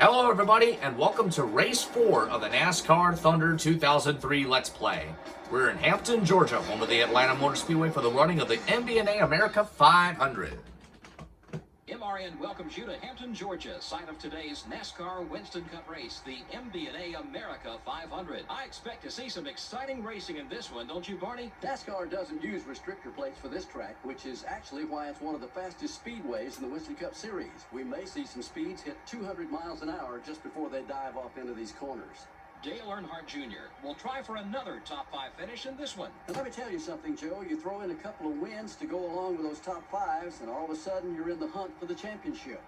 Hello everybody, and welcome to Race 4 of the NASCAR Thunder 2003 Let's Play. We're in Hampton, Georgia, home of the Atlanta Motor Speedway for the running of the MBNA America 500. MRN welcomes you to Hampton, Georgia, site of today's NASCAR Winston Cup race, the MBNA America 500. I expect to see some exciting racing in this one, don't you, Barney? NASCAR doesn't use restrictor plates for this track, which is actually why it's one of the fastest speedways in the Winston Cup Series. We may see some speeds hit 200 miles an hour just before they dive off into these corners. Dale Earnhardt Jr. will try for another top 5 finish in this one. And let me tell you something, Joe. You throw in a couple of wins to go along with those top 5s, and all of a sudden you're in the hunt for the championship.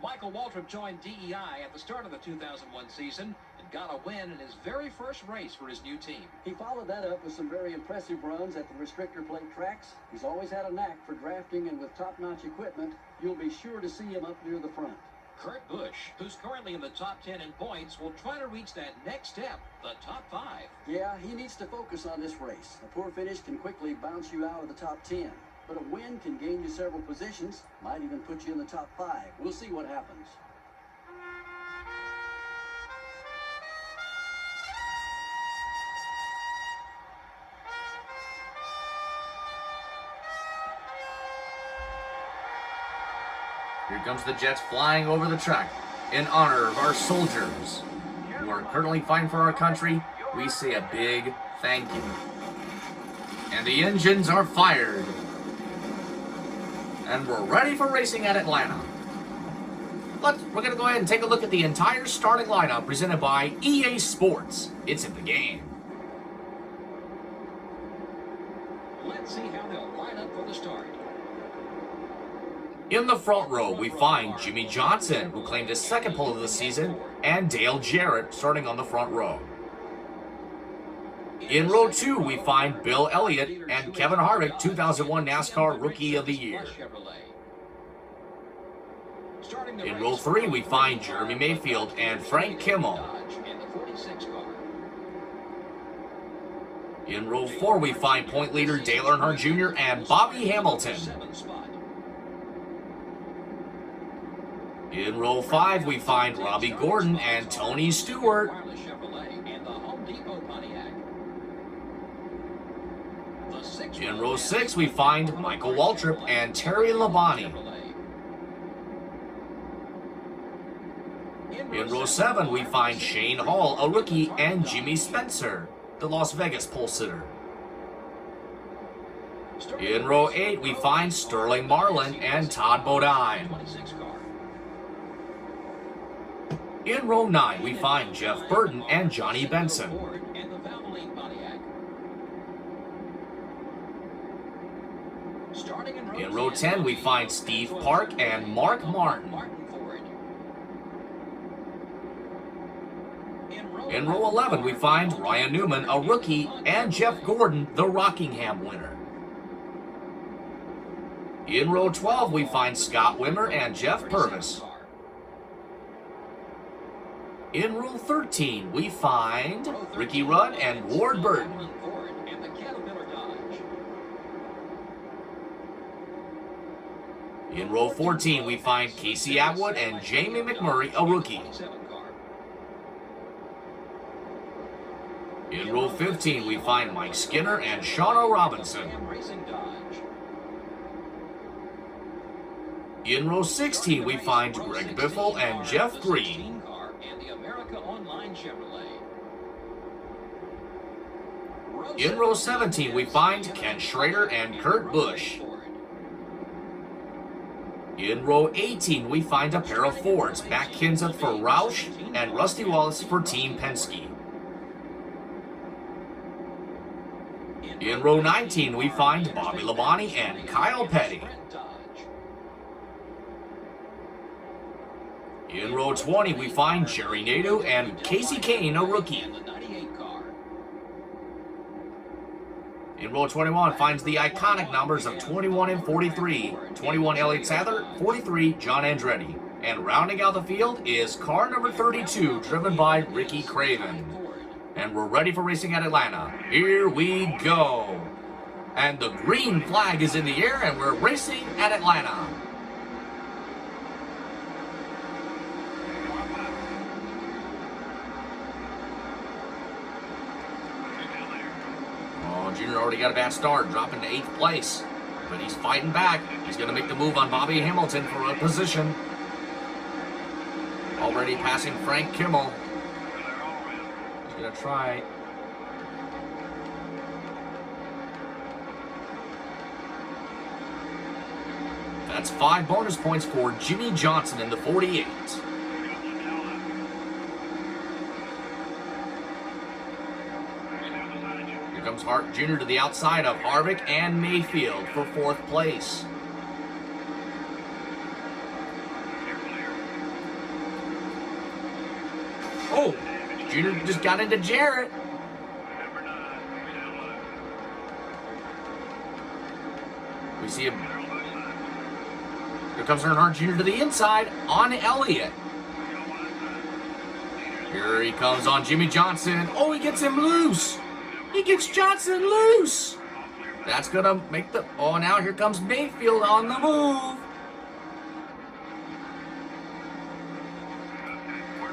Michael Waltrip joined DEI at the start of the 2001 season and got a win in his very first race for his new team. He followed that up with some very impressive runs at the restrictor plate tracks. He's always had a knack for drafting, and with top-notch equipment, you'll be sure to see him up near the front. Kurt Busch, who's currently in the top 10 in points, will try to reach that next step, the top 5. Yeah, he needs to focus on this race. A poor finish can quickly bounce you out of the top 10, but a win can gain you several positions, might even put you in the top 5. We'll see what happens. Here comes the Jets flying over the track in honor of our soldiers who are currently fighting for our country. We say a big thank you. And the engines are fired. And we're ready for racing at Atlanta. We're going to go ahead and take a look at the entire starting lineup presented by EA Sports. It's in the game. Let's see how they'll line up for the start. In the front row, we find Jimmy Johnson, who claimed his second pole of the season, and Dale Jarrett starting on the front row. In row 2, we find Bill Elliott and Kevin Harvick, 2001 NASCAR Rookie of the Year. In row 3, we find Jeremy Mayfield and Frank Kimmel. In row 4, we find point leader Dale Earnhardt Jr. and Bobby Hamilton. In row 5, we find Robbie Gordon and Tony Stewart. In row 6, we find Michael Waltrip and Terry Labonte. In row 7, we find Shane Hall, a rookie, and Jimmy Spencer, the Las Vegas pole sitter. In row 8, we find Sterling Marlin and Todd Bodine. In row 9, we find Jeff Burton and Johnny Benson. In row 10, we find Steve Park and Mark Martin. In row 11, we find Ryan Newman, a rookie, and Jeff Gordon, the Rockingham winner. In row 12, we find Scott Wimmer and Jeff Purvis. In row 13, we find Ricky Rudd and Ward Burton. In row 14, we find Casey Atwood and Jamie McMurray, a rookie. In row 15, we find Mike Skinner and Shawna Robinson. In row 16, we find Greg Biffle and Jeff Green. In row 17, we find Ken Schrader and Kurt Busch. In row 18, we find a pair of Fords, Matt Kenseth for Roush and Rusty Wallace for Team Penske. In row 19, we find Bobby Labonte and Kyle Petty. In row 20, we find Jerry Nadeau and Casey Kane, a rookie. In row 21 finds the iconic numbers of 21 and 43, 21 Elliott Sadler, 43 John Andretti. And rounding out the field is car number 32, driven by Ricky Craven. And we're ready for racing at Atlanta. Here we go. And the green flag is in the air, and we're racing at Atlanta. already got a bad start, dropping to 8th place. But he's fighting back. He's going to make the move on Bobby Hamilton for a position. Already passing Frank Kimmel. He's going to try. That's 5 bonus points for Jimmy Johnson in the 48. Here comes Hart Jr. to the outside of Harvick and Mayfield for 4th place. Oh, Jr. just got into Jarrett. We see him. Here comes Earnhardt Jr. to the inside on Elliott. Here he comes on Jimmy Johnson. Oh, he gets him loose. He gets Johnson loose. That's going to make the... Oh, now here comes Mayfield on the move.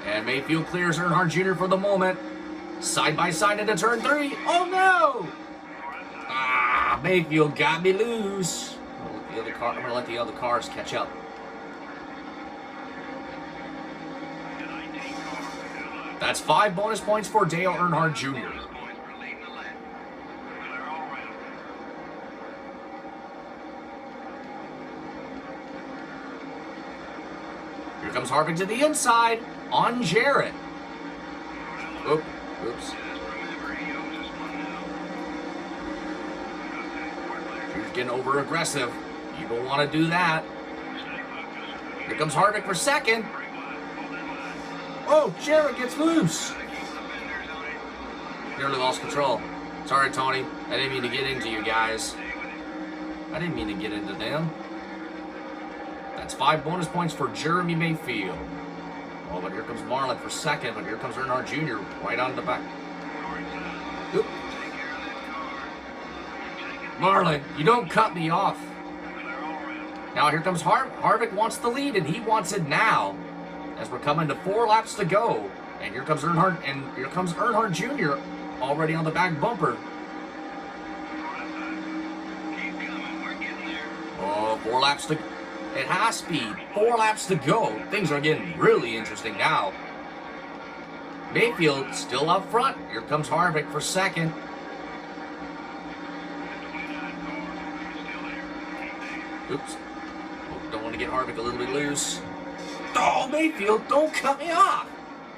And Mayfield clears Earnhardt Jr. for the moment. Side by side into turn 3. Oh, no. Ah, Mayfield got me loose. I'm going to let the other cars catch up. That's 5 bonus points for Dale Earnhardt Jr. Here comes Harvick to the inside on Jarrett. Oops. He's getting over aggressive. You don't want to do that. Here comes Harvick for 2nd. Oh, Jarrett gets loose. Nearly lost control. Sorry, Tony. I didn't mean to get into you guys. I didn't mean to get into them. That's 5 bonus points for Jeremy Mayfield. Oh, but here comes Marlin for 2nd, but here comes Earnhardt Jr. right on the back. Oop. Marlin, you don't cut me off. Now here comes Harvick wants the lead, and he wants it now. As we're coming to 4 laps to go. And here comes Earnhardt Jr. already on the back bumper. Oh, 4 laps to... At high speed, 4 laps to go. Things are getting really interesting now. Mayfield still up front. Here comes Harvick for 2nd. Oops. Oh, don't want to get Harvick a little bit loose. Oh, Mayfield, don't cut me off.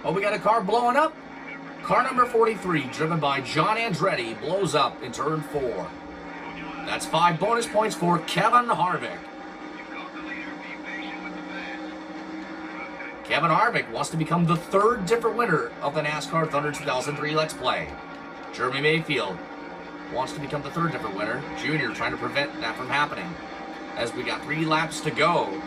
Oh, we got a car blowing up. Car number 43, driven by John Andretti, blows up in turn 4. That's 5 bonus points for Kevin Harvick. Kevin Harvick wants to become the 3rd different winner of the NASCAR Thunder 2003 Let's Play. Jeremy Mayfield wants to become the 3rd different winner. Junior trying to prevent that from happening. As we got 3 laps to go.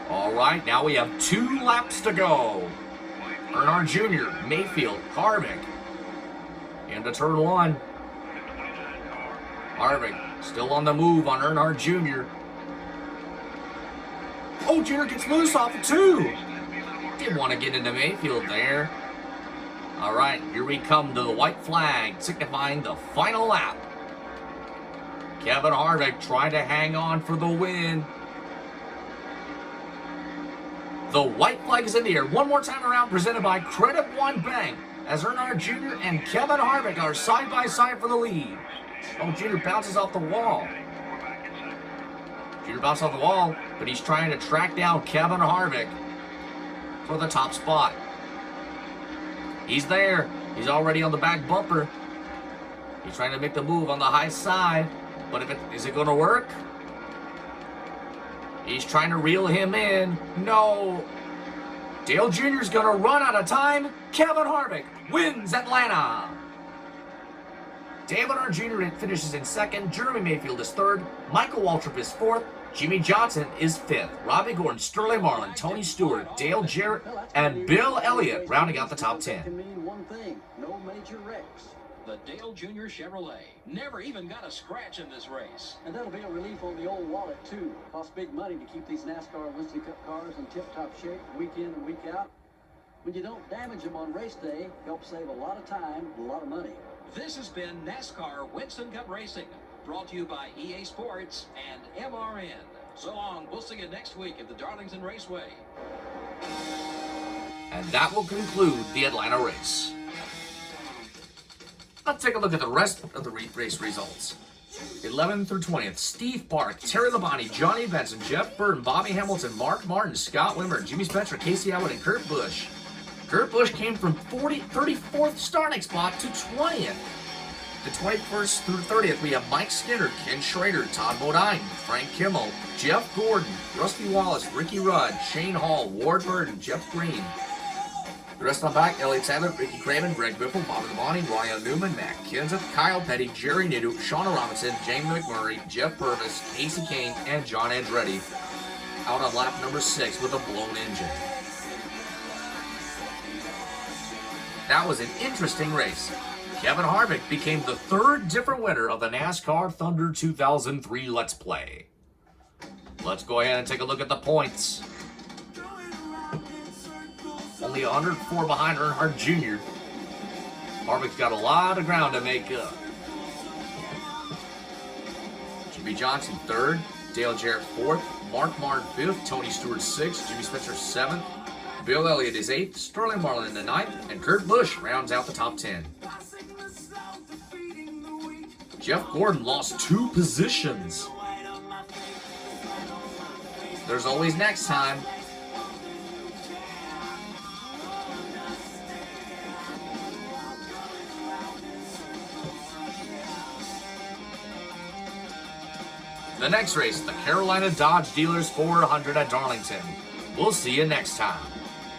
All right, now we have 2 laps to go. Earnhardt Jr., Mayfield, Harvick. Into turn 1. Harvick still on the move on Earnhardt Jr. Oh, Jr. gets loose off of 2. Didn't want to get into Mayfield there. All right, here we come to the white flag, signifying the final lap. Kevin Harvick trying to hang on for the win. The white flag is in the air. One more time around, presented by Credit One Bank, as Earnhardt Jr. and Kevin Harvick are side by side for the lead. Oh, Jr. bounces off the wall. Jr. bounces off the wall, but he's trying to track down Kevin Harvick for the top spot. He's there. He's already on the back bumper. He's trying to make the move on the high side, but is it going to work? He's trying to reel him in. No. Dale Jr.'s going to run out of time. Kevin Harvick wins Atlanta. Dale Earnhardt Jr. finishes in 2nd. Jeremy Mayfield is 3rd. Michael Waltrip is 4th. Jimmy Johnson is 5th. Robbie Gordon, Sterling Marlin, Tony Stewart, Dale Jarrett, and Bill Elliott rounding out the top 10. Can mean one thing: no major wrecks. the Dale Jr. Chevrolet. Never even got a scratch in this race. And that'll be a relief on the old wallet, too. Costs big money to keep these NASCAR Winston Cup cars in tip-top shape week in and week out. When you don't damage them on race day, helps save a lot of time and a lot of money. This has been NASCAR Winston Cup Racing, brought to you by EA Sports and MRN. So long. We'll see you next week at the Darlington Raceway. And that will conclude the Atlanta race. Let's take a look at the rest of the race results. 11th through 20th, Steve Park, Terry Labonte, Johnny Benson, Jeff Burton, Bobby Hamilton, Mark Martin, Scott Wimmer, Jimmy Spencer, Casey Atwood, and Kurt Busch. Kurt Busch came from 34th starting spot to 20th. The 21st through 30th, we have Mike Skinner, Ken Schrader, Todd Bodine, Frank Kimmel, Jeff Gordon, Rusty Wallace, Ricky Rudd, Shane Hall, Ward Burton, Jeff Green. The rest on back, Elliott Sadler, Ricky Craven, Greg Biffle, Bobby Labonte, Ryan Newman, Matt Kenseth, Kyle Petty, Jerry Nidu, Shauna Robinson, James McMurray, Jeff Purvis, Casey Kane, and John Andretti out on lap number 6 with a blown engine. That was an interesting race. Kevin Harvick became the 3rd different winner of the NASCAR Thunder 2003 Let's Play. Let's go ahead and take a look at the points. Only 104 behind Earnhardt Jr. Harvick's got a lot of ground to make up. Jimmy Johnson 3rd, Dale Jarrett 4th, Mark Martin 5th, Tony Stewart 6th, Jimmy Spencer 7th, Bill Elliott is 8th, Sterling Marlin in the 9th, and Kurt Busch rounds out the top 10. Jeff Gordon lost 2 positions. There's always next time. The next race, the Carolina Dodge Dealers 400 at Darlington. We'll see you next time.